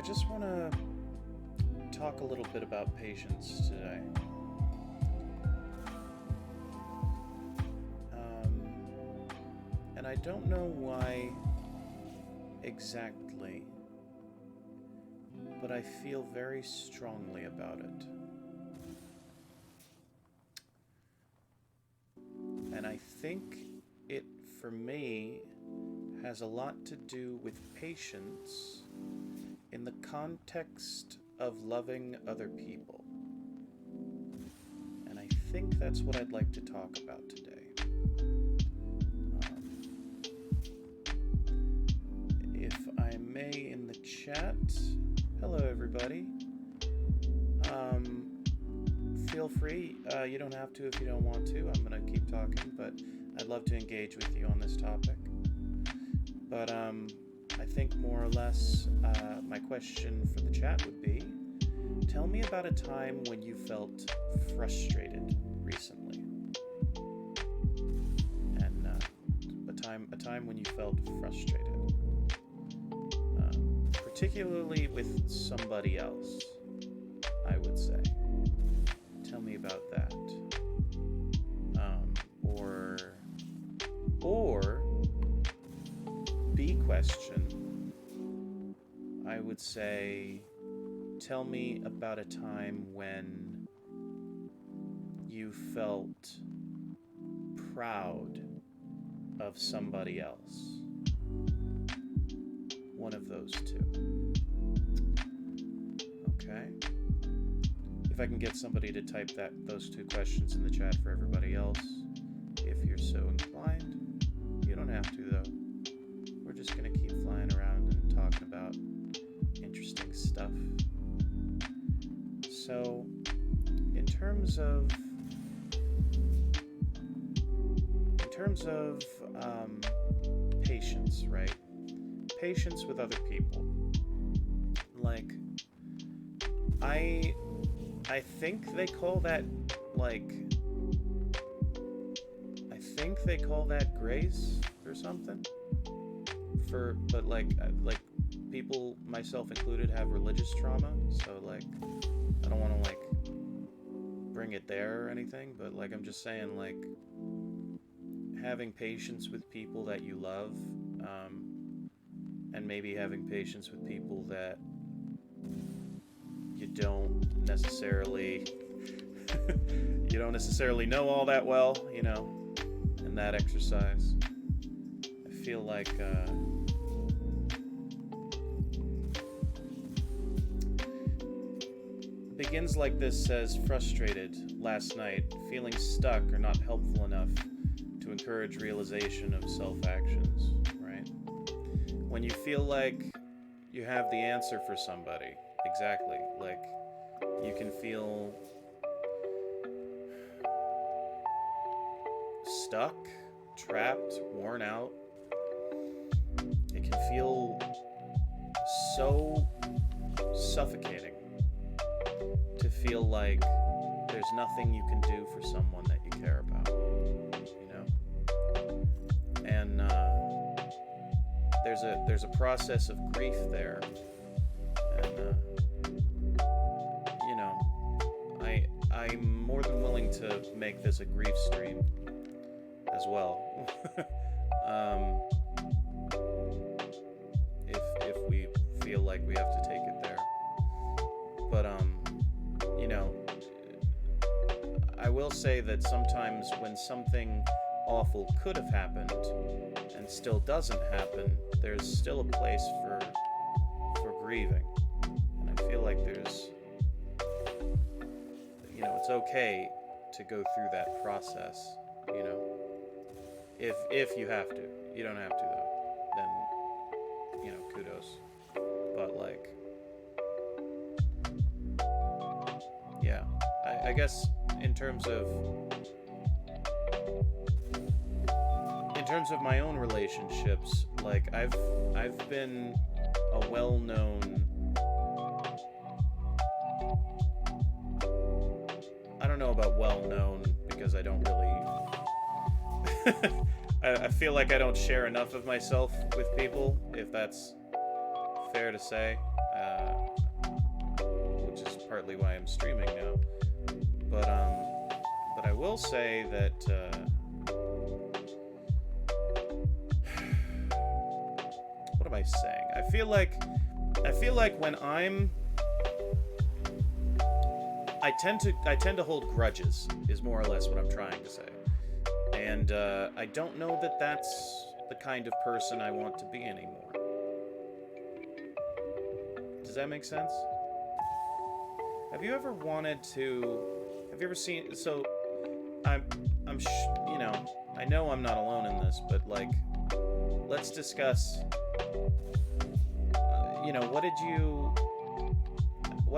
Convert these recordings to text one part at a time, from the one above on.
just want to talk a little bit about patience today. And I don't know why exactly, but I feel very strongly about it. And I think it, for me, has a lot to do with patience in the context of loving other people. And I think that's what I'd like to talk about today. If I may, in the chat, hello everybody. Feel free, you don't have to if you don't want to. I'm going to keep talking, but I'd love to engage with you on this topic. But I think more or less my question for the chat would be, tell me about a time when you felt frustrated recently. And a time when you felt frustrated. Particularly with somebody else, I would say. Tell me about that. Or B question, I would say, tell me about a time when you felt proud of somebody else. One of those two. Okay. If I can get somebody to type those two questions in the chat for everybody else, if you're so inclined. You don't have to, though. We're just going to keep flying around and talking about interesting stuff. So, in terms of patience, right? Patience with other people. Like, I think they call that, grace or something. But people, myself included, have religious trauma, so I don't want to bring it there or anything, but I'm just saying, having patience with people that you love, and maybe having patience with people that you don't necessarily know all that well, in that exercise. I feel like begins like this, says, frustrated last night, feeling stuck or not helpful enough to encourage realization of self-actions, right? When you feel like you have the answer for somebody, exactly, you can feel stuck, trapped, worn out. It can feel so suffocating to feel like there's nothing you can do for someone that you care about, And there's a process of grief there, and I'm more than willing to make this a grief stream as well. If we feel like we have to take it there. But I will say that sometimes when something awful could have happened and still doesn't happen, there's still a place for grieving. And I feel like there's it's okay to go through that process, if you have to. You don't have to, though. Then, kudos. But, yeah. I guess in terms of my own relationships, I've been a well-known, I don't know about well-known, because I don't really I feel like I don't share enough of myself with people, if that's fair to say, which is partly why I'm streaming now. But I will say that what am I saying? I feel like when I tend to hold grudges, is more or less what I'm trying to say. And I don't know that that's the kind of person I want to be anymore. Does that make sense? Have you ever seen, so you know, I know I'm not alone in this, but like, let's discuss, you know, why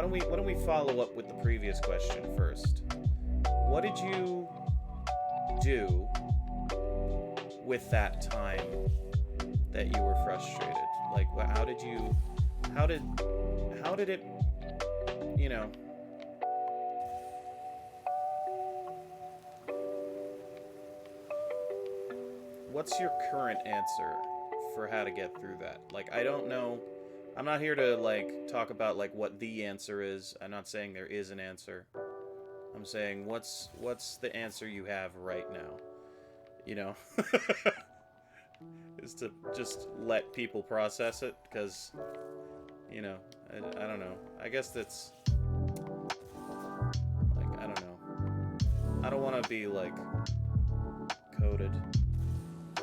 don't we follow up with the previous question first? What did you do with that time that you were frustrated? Like, how did it, you know, what's your current answer for how to get through that? Like, I don't know. I'm not here to, like, talk about, like, what the answer is. I'm not saying there is an answer. I'm saying, what's the answer you have right now? You know? Is to just let people process it, because, you know, I don't know. I guess that's, like, I don't know. I don't want to be, like, coded.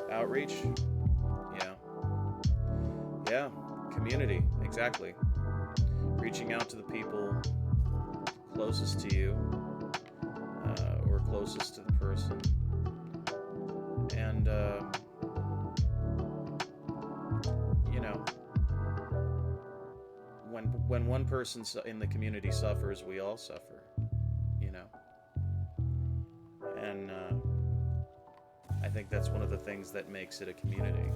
Outreach? Yeah. Community, exactly. Reaching out to the people closest to you, or closest to the person. And, you know, when one person in the community suffers, we all suffer, you know. And I think that's one of the things that makes it a community,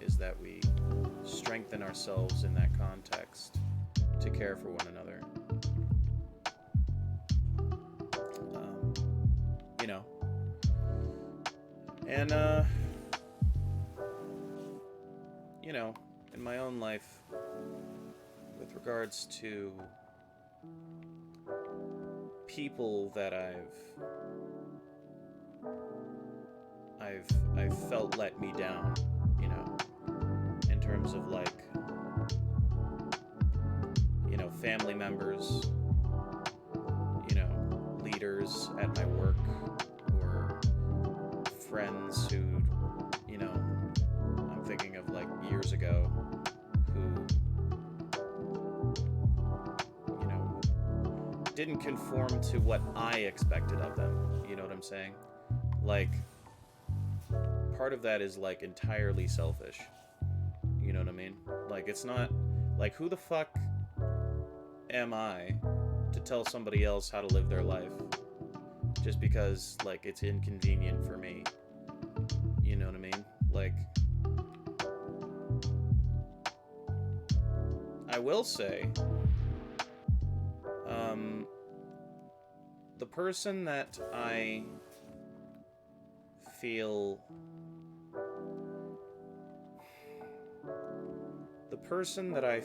is that we strengthen ourselves in that context to care for one another. You know. And, you know, in my own life, with regards to people that I've felt let me down, you know, in terms of, like, you know, family members, you know, leaders at my work, or friends who, you know, I'm thinking of, like, years ago, who, you know, didn't conform to what I expected of them, you know what I'm saying? Like, part of that is, like, entirely selfish. You know what I mean? Like, it's not, like, who the fuck am I to tell somebody else how to live their life? Just because, like, it's inconvenient for me. You know what I mean? Like, I will say, the person that I feel, the person that I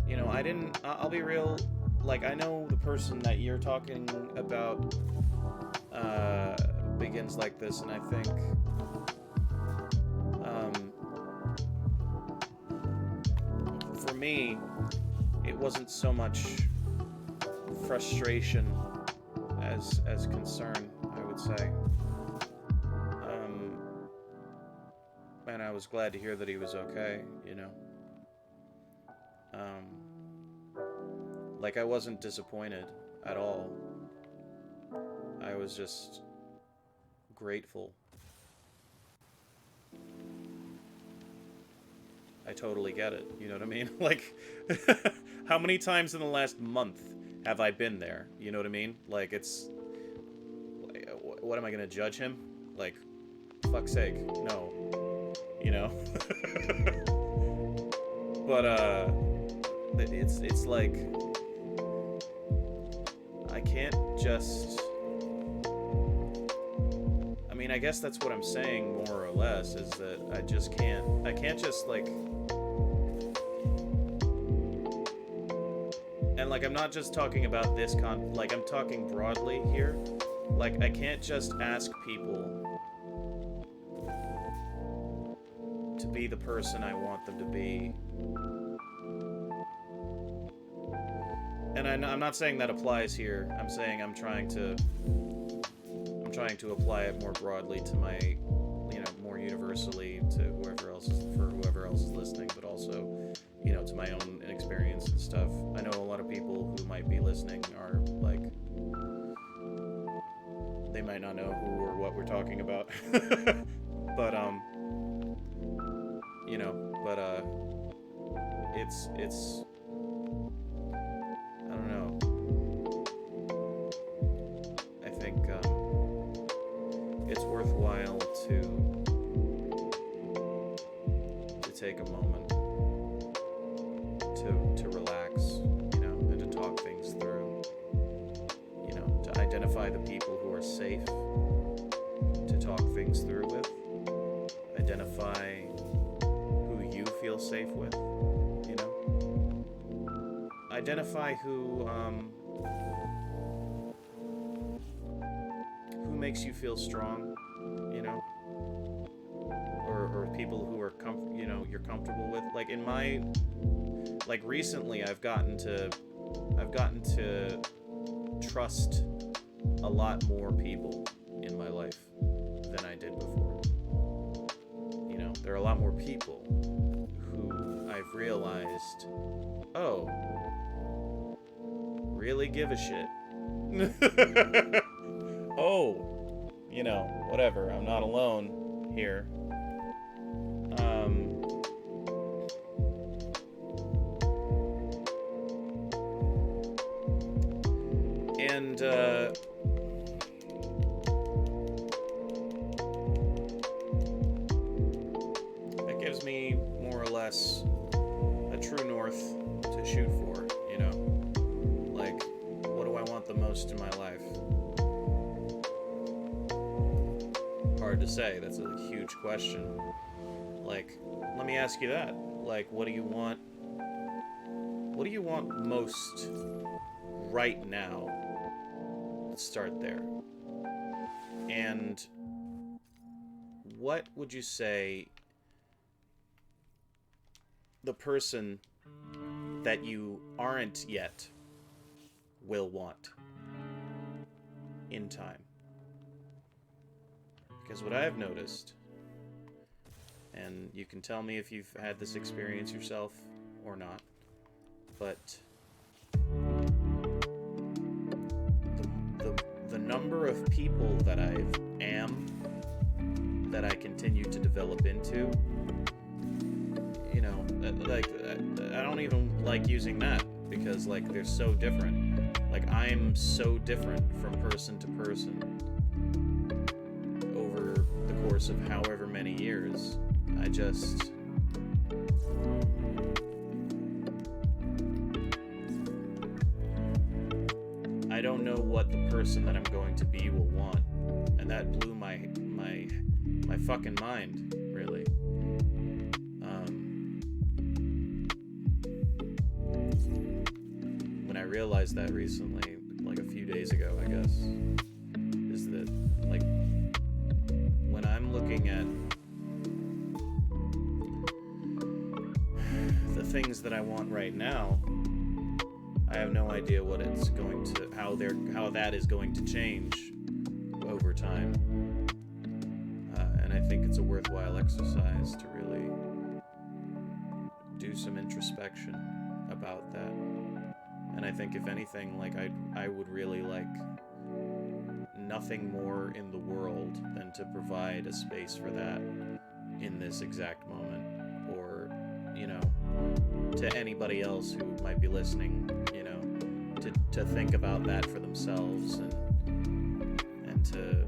you know, I'll be real, like, I know the person that you're talking about begins like this, and I think for me, it wasn't so much frustration as concern, I would say. And I was glad to hear that he was okay, you know. Like, I wasn't disappointed at all. I was just grateful. I totally get it, you know what I mean? Like, how many times in the last month have I been there? You know what I mean? Like, it's, what am I gonna judge him? Like, fuck's sake, no. You know? But, it's like, I can't just, I mean, mean, I guess that's what I'm saying more or less, is that I can't just like, and like I'm not just talking about this like I'm talking broadly here. Like I can't just ask people to be the person I want them to be. And I'm not saying that applies here. I'm saying I'm trying to apply it more broadly to my, more universally to whoever else is listening, but also, to my own experience and stuff. I know a lot of people who might be listening are like, they might not know who or what we're talking about, but it's I don't know. I think it's worthwhile to take a moment to relax, and to talk things through. To identify the people who are safe to talk things through with. Identify who you feel safe with. Identify who makes you feel strong, or people who are you're comfortable with. Like in my, like recently, I've gotten to trust a lot more people in my life than I did before. There are a lot more people who I've realized, oh, really give a shit. Oh, whatever. I'm not alone here. And that gives me more or less a true north to shoot for, like, what do I want the most in my life? Hard to say. That's a huge question. Like, let me ask you that. Like, what do you want most right now? Let's start there. And what would you say the person that you aren't yet will want in time? Because what I have noticed, and you can tell me if you've had this experience yourself or not, but the number of people that I continue to develop into, like, I don't even like using that, because like they're so different. Like I'm so different from person to person over the course of however many years. I don't know what the person that I'm going to be will want, and that blew my fucking mind, really. When I realized that recently, like a few days ago, I guess, is that, like, when I'm looking at the things that I want right now, I have no idea what it's going to, how that is going to change over time. And I think it's a worthwhile exercise to really do some introspection about that. And I think if anything, like I would really like nothing more in the world than to provide a space for that in this exact moment, or, to anybody else who might be listening, to think about that for themselves and to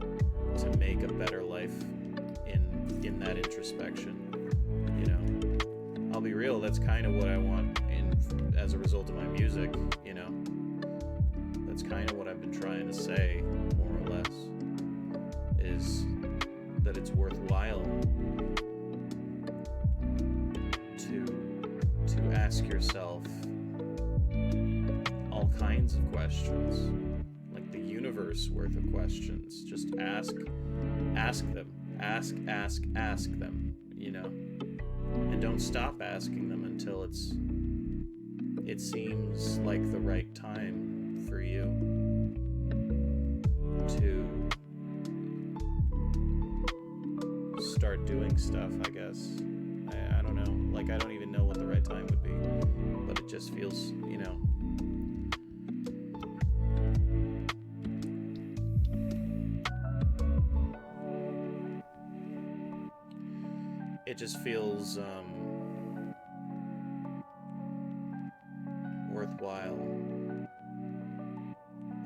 make a better life in that introspection. I'll be real, that's kind of what I want as a result of my music. That's kind of what I've been trying to say, more or less, is that it's worthwhile to ask yourself all kinds of questions, like the universe worth of questions. Just ask them, ask them, you know, and don't stop asking them until it seems like the right time for you to start doing stuff, I guess. I don't know. Like, I don't even know what the right time would be, but it just feels, you know, it just feels worthwhile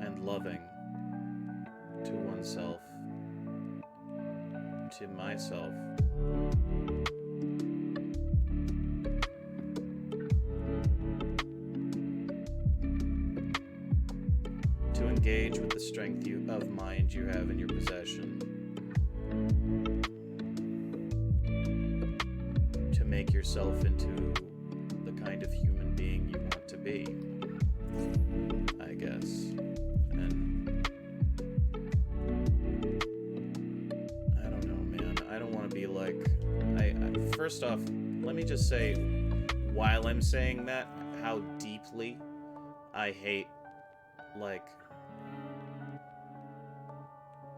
and loving to oneself, to myself, to engage with the strength of mind you have in your possession, to make yourself into the kind of human being you want to be, I guess. And I don't know, man. I don't want to be like... First off, let me just say, while I'm saying that, how deeply I hate, like,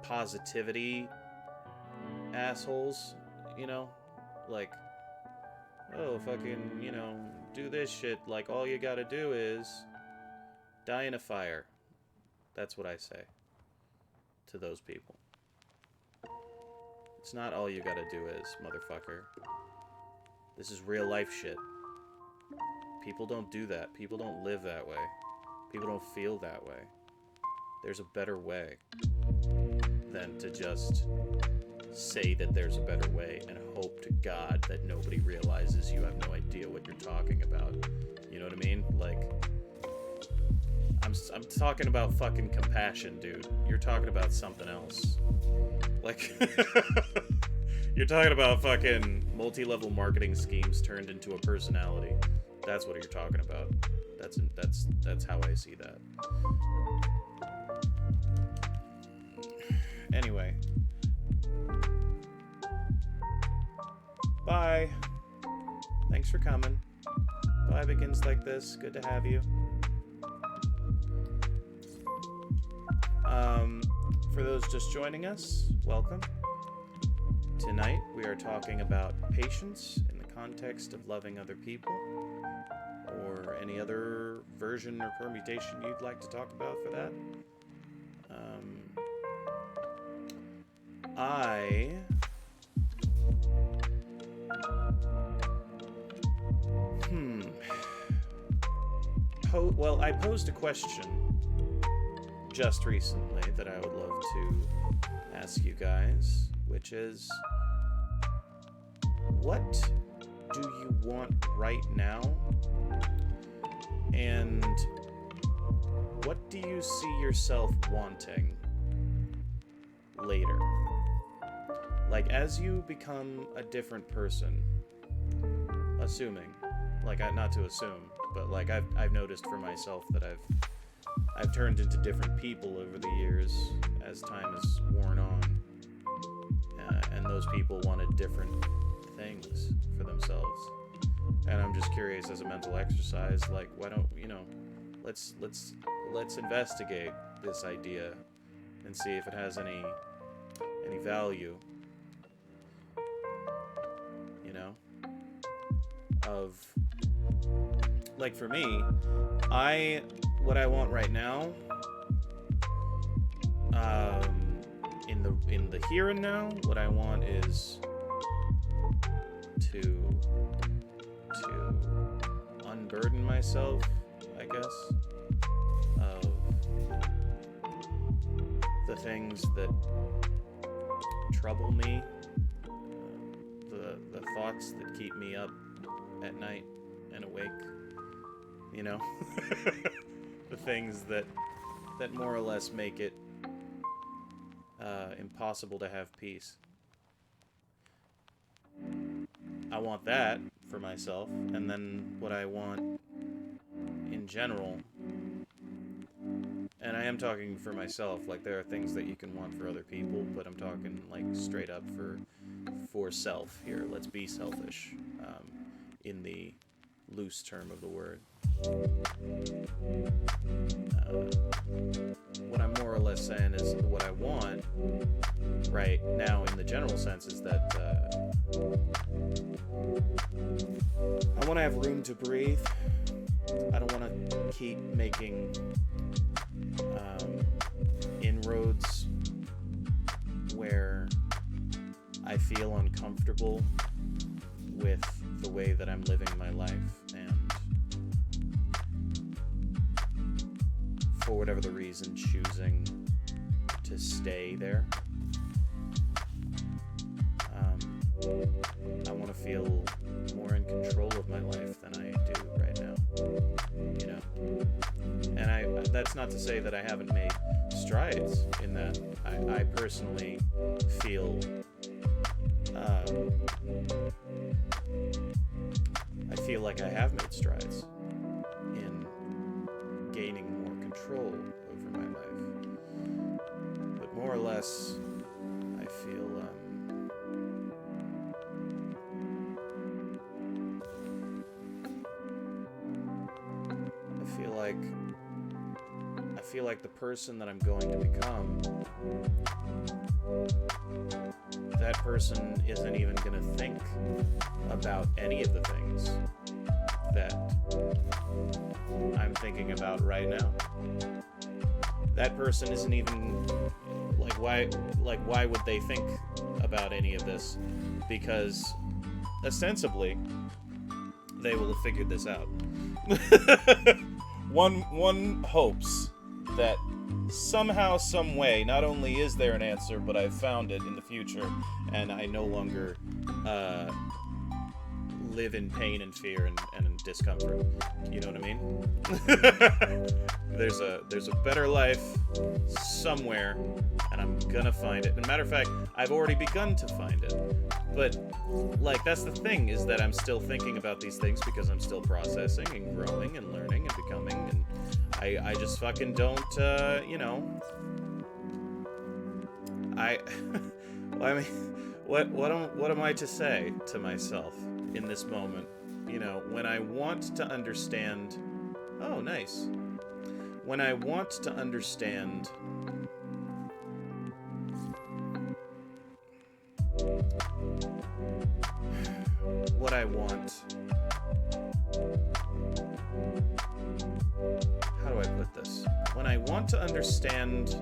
positivity assholes, you know? Like, oh, fucking, you know, do this shit, like, all you gotta do is die in a fire. That's what I say to those people. It's not all you gotta do is, motherfucker. This is real life shit. People don't do that. People don't live that way. People don't feel that way. There's a better way than to just say that there's a better way and hope to God that nobody realizes you have no idea what you're talking about. You know what I mean? Like, I'm talking about fucking compassion, dude. You're talking about something else. Like, you're talking about fucking multi-level marketing schemes turned into a personality. That's what you're talking about. That's how I see that. Anyway. Bye. Thanks for coming. Bye begins like this. Good to have you. For those just joining us, welcome. Tonight we are talking about patience in the context of loving other people, or any other version or permutation you'd like to talk about for that. Well, I posed a question just recently that I would love to ask you guys, which is, what do you want right now? And what do you see yourself wanting later? Like, as you become a different person, assuming, like, not to assume, but like I've noticed for myself that I've turned into different people over the years as time has worn on, and those people wanted different things for themselves. And I'm just curious, as a mental exercise, like, why don't, you know, let's investigate this idea and see if it has any value, you know, of, like, for me, what I want right now, in the here and now, what I want is to unburden myself, I guess, of the things that trouble me, the thoughts that keep me up at night and awake, you know, the things that more or less make it impossible to have peace, I want that for myself, and then what I want in general, and I am talking for myself, like there are things that you can want for other people, but I'm talking like straight up for self here. Let's be selfish, in the loose term of the word. What I'm more or less saying is what I want right now in the general sense is that I want to have room to breathe. I don't want to keep making inroads where I feel uncomfortable with the way that I'm living my life, and for whatever the reason choosing to stay there. I want to feel more in control of my life than I do right now, you know. And that's not to say that I haven't made strides in that. I personally feel like I have made strides in gaining more control over my life. But more or less, I feel I feel like the person that I'm going to become, that person isn't even going to think about any of the things that I'm thinking about right now. That person isn't even why would they think about any of this? Because ostensibly they will have figured this out. One hopes that somehow, some way, not only is there an answer, but I've found it in the future, and I no longer live in pain and fear and discomfort. You know what I mean? There's a better life somewhere, and I'm gonna find it. As a matter of fact, I've already begun to find it. But that's the thing, is that I'm still thinking about these things because I'm still processing and growing and learning and becoming, and I just fucking don't, you know. I mean, what am I to say to myself in this moment? You know, when I want to understand. Oh, nice. When I want to understand what I want. How do I put this? When I want to understand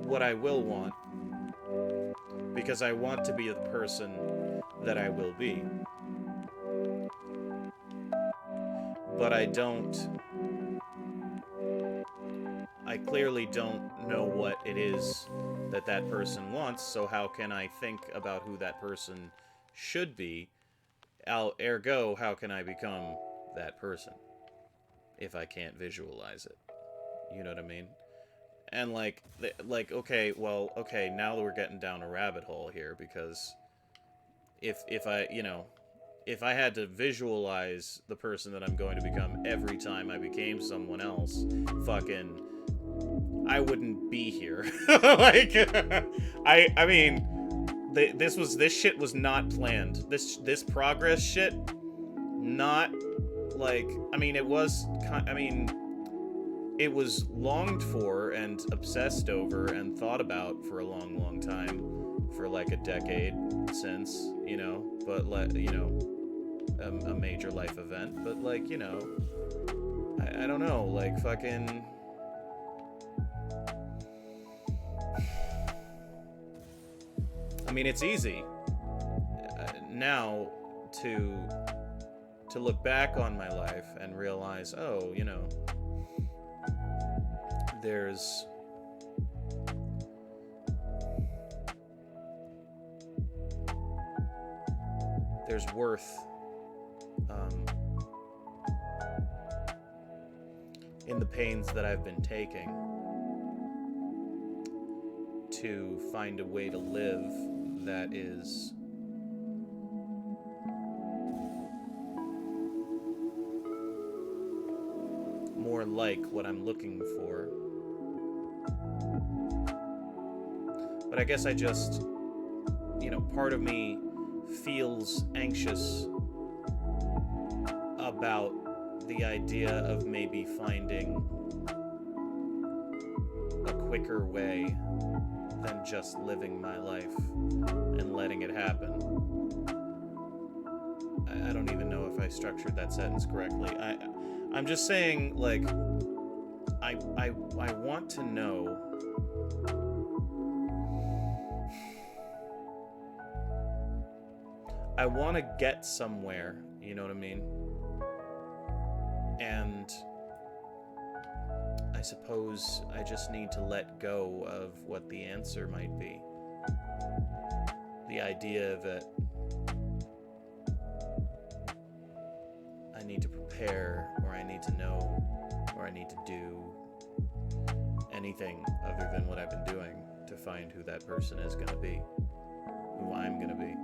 what I will want, because I want to be the person that I will be. But I clearly don't know what it is that person wants, so how can I think about who that person should be? Ergo, how can I become that person if I can't visualize it? You know what I mean? And okay, now we're getting down a rabbit hole here, because if I had to visualize the person that I'm going to become every time I became someone else, fucking, I wouldn't be here. I mean, this shit was not planned. This progress shit, not it was longed for and obsessed over and thought about for a long, long time, for a decade since, you know, but a major life event, but you know, I don't know, fucking. I mean, it's easy now to look back on my life and realize, oh, you know, there's worth in the the pains that I've been taking to find a way to live that is more like what I'm looking for. But I guess I just, you know, part of me feels anxious about the idea of maybe finding a quicker way than just living my life and letting it happen. I don't even know if I structured that sentence correctly. I'm just saying, like, I want to know I want to get somewhere, you know what I mean? And I suppose I just need to let go of what the answer might be. The idea that I need to prepare, or I need to know, or I need to do anything other than what I've been doing to find who that person is going to be, who I'm going to be,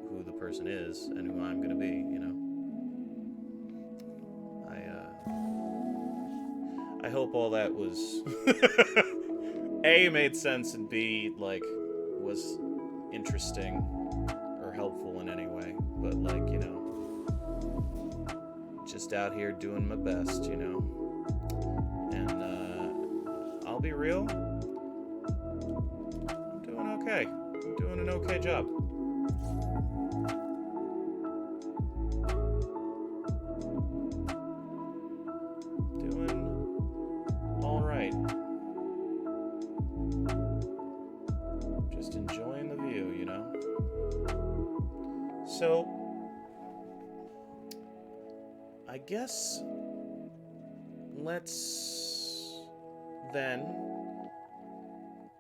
who the person is, and who I'm going to be, you know. I hope all that was A, made sense, and B, like, was interesting or helpful in any way. But, like, you know, just out here doing my best, you know. And I'll be real, I'm doing okay. I'm doing an okay job. So, I guess let's then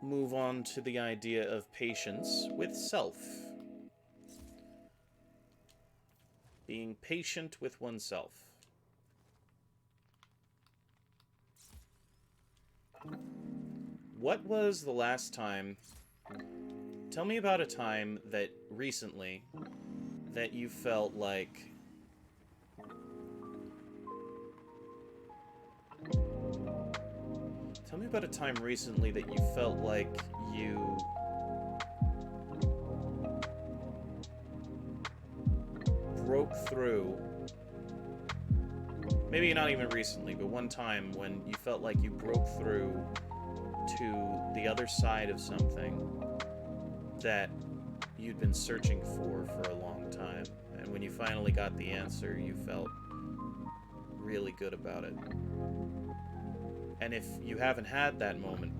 move on to the idea of patience with self. Being patient with oneself. What was the last time? Tell me about a time that recently that you felt like Tell me about a time recently that you felt like you broke through. Maybe not even recently, but one time when you felt like you broke through to the other side of something that you'd been searching for a long time, and when you finally got the answer, you felt really good about it. And if you haven't had that moment,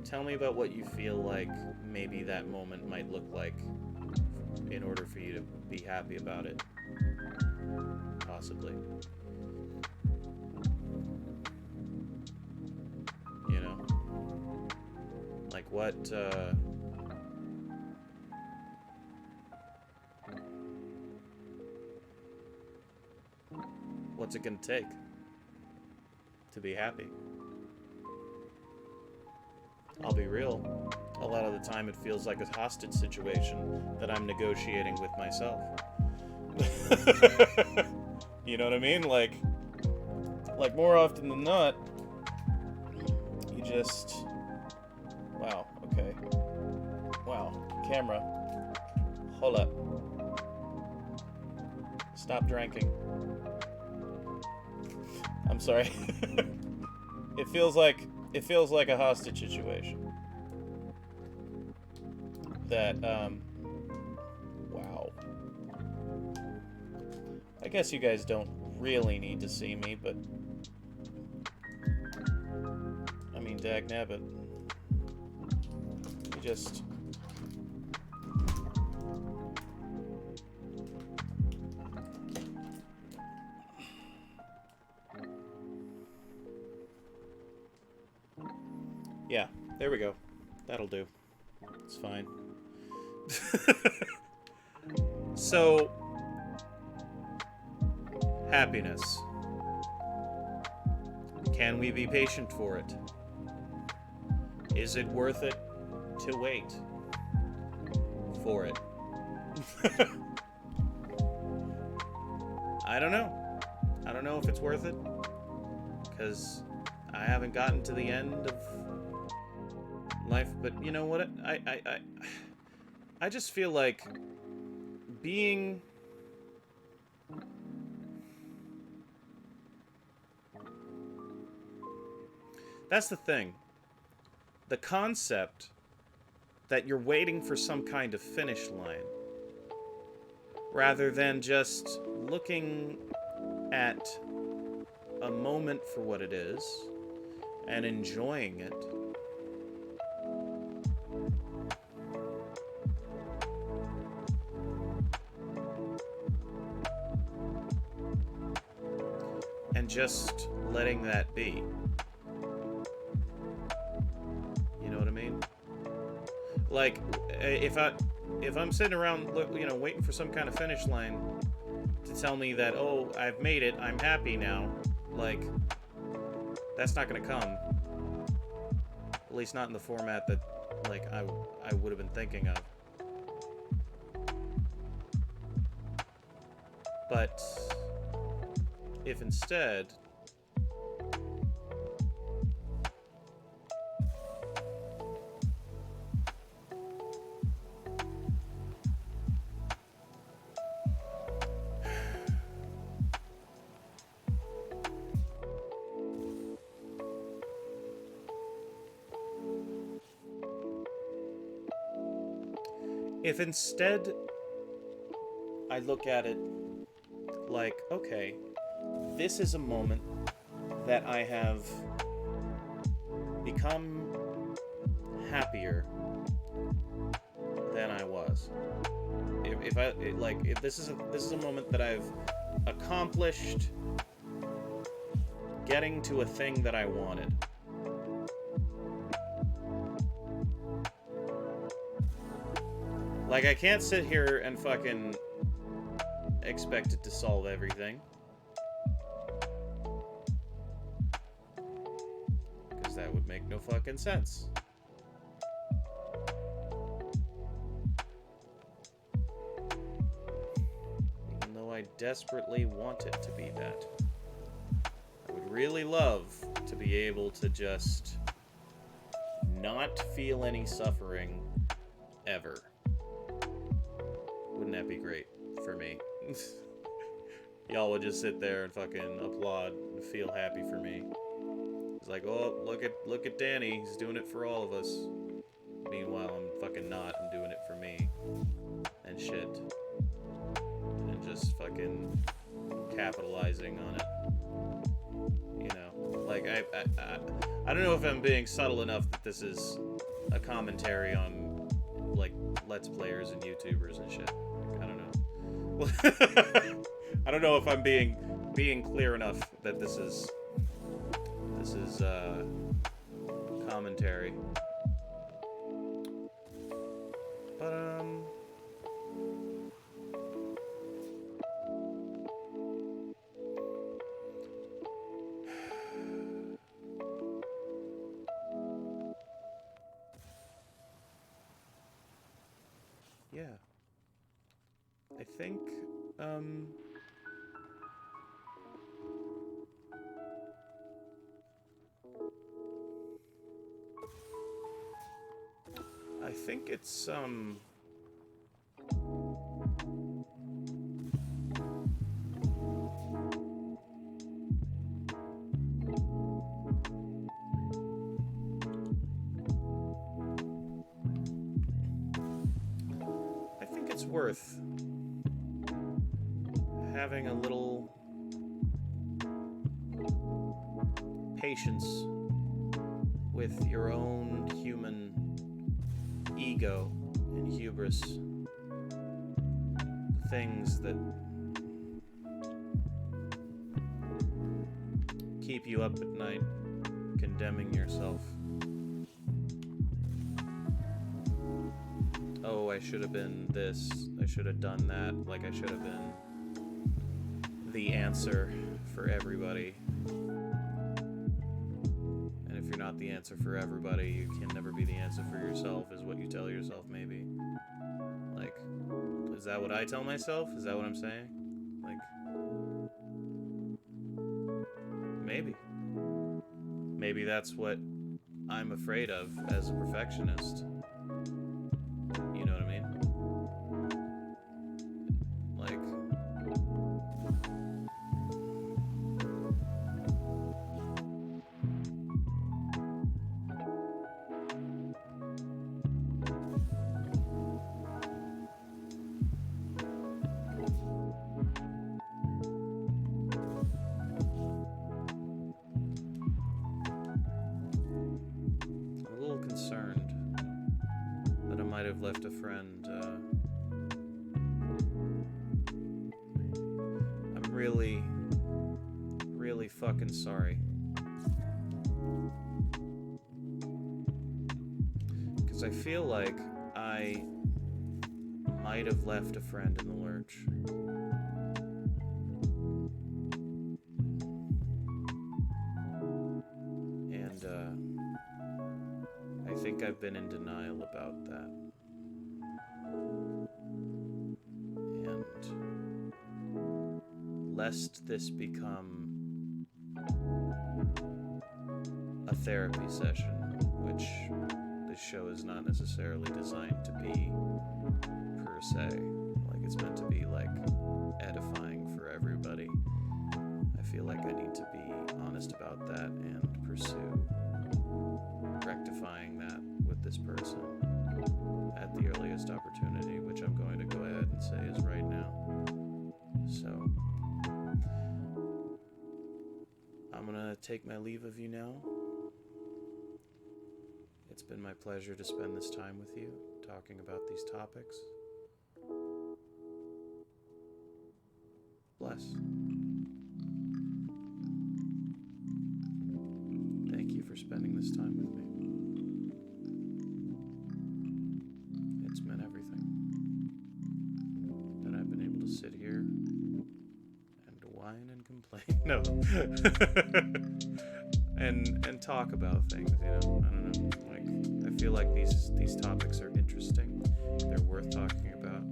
tell me about what you feel like maybe that moment might look like in order for you to be happy about it. Possibly. You know? Like what's it gonna take to be happy? I'll be real. A lot of the time it feels like a hostage situation that I'm negotiating with myself. You know what I mean? Like more often than not, you just... Wow, okay. Wow, camera. Hold up. Stop drinking. I'm sorry. It feels like a hostage situation. That, wow. I guess you guys don't really need to see me, but... I mean, dagnabbit. You just... Yeah, there we go. That'll do. It's fine. So, happiness. Can we be patient for it? Is it worth it to wait for it? I don't know. I don't know if it's worth it, because I haven't gotten to the end of life. But you know what? I just feel like being... That's the thing. The concept that you're waiting for some kind of finish line, rather than just looking at a moment for what it is and enjoying it. And just letting that be. You know what I mean? Like, if I'm sitting around, you know, waiting for some kind of finish line to tell me that, oh, I've made it, I'm happy now, like, that's not gonna come. At least not in the format that, like, I would have been thinking of. But if instead... If instead I look at it like, okay, this is a moment that I have become happier than I was. If this is a moment that I've accomplished getting to a thing that I wanted. Like, I can't sit here and fucking expect it to solve everything. Because that would make no fucking sense. Even though I desperately want it to be that. I would really love to be able to just not feel any suffering ever. Wouldn't that be great for me? Y'all would just sit there and fucking applaud and feel happy for me. It's like, oh, look at Danny, he's doing it for all of us. Meanwhile, I'm fucking not. I'm doing it for me and shit, and just fucking capitalizing on it. You know, like I don't know if I'm being subtle enough that this is a commentary on like Let's Players and YouTubers and shit. Like, I don't know. I don't know if I'm being clear enough that this is commentary. But yeah. I think it's worth having a little patience with your own human ego and hubris, the things that keep you up at night condemning yourself. Oh, I should have been this, I should have done that, like I should have been the answer for everybody. not the answer for everybody. You can never be the answer for yourself, is what you tell yourself, maybe. Like, is that what I tell myself? Is that what I'm saying? Like, maybe. Maybe that's what I'm afraid of as a perfectionist. You know what I mean? Like, concerned that I might have left a friend. I'm really, really fucking sorry. Because I feel like I might have left a friend in the lurch. I think I've been in denial about that. And lest this become a therapy session, which this show is not necessarily designed to be per se. Like, it's meant to be like edifying for everybody. I feel like I need to be honest about that and pursue rectifying that with this person at the earliest opportunity, which I'm going to go ahead and say is right now. So I'm gonna take my leave of you now. It's been my pleasure to spend this time with you, talking about these topics. Bless. Thank you for spending this time with me. It's meant everything. That I've been able to sit here and whine and complain. No. and talk about things, you know. I don't know. Like, I feel like these topics are interesting. They're worth talking about.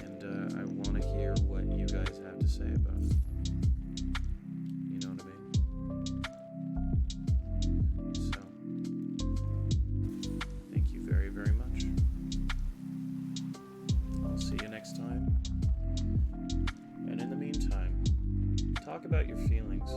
And I want to hear what you guys have to say about it. You know what I mean? So, thank you very, very much. I'll see you next time. And in the meantime, talk about your feelings.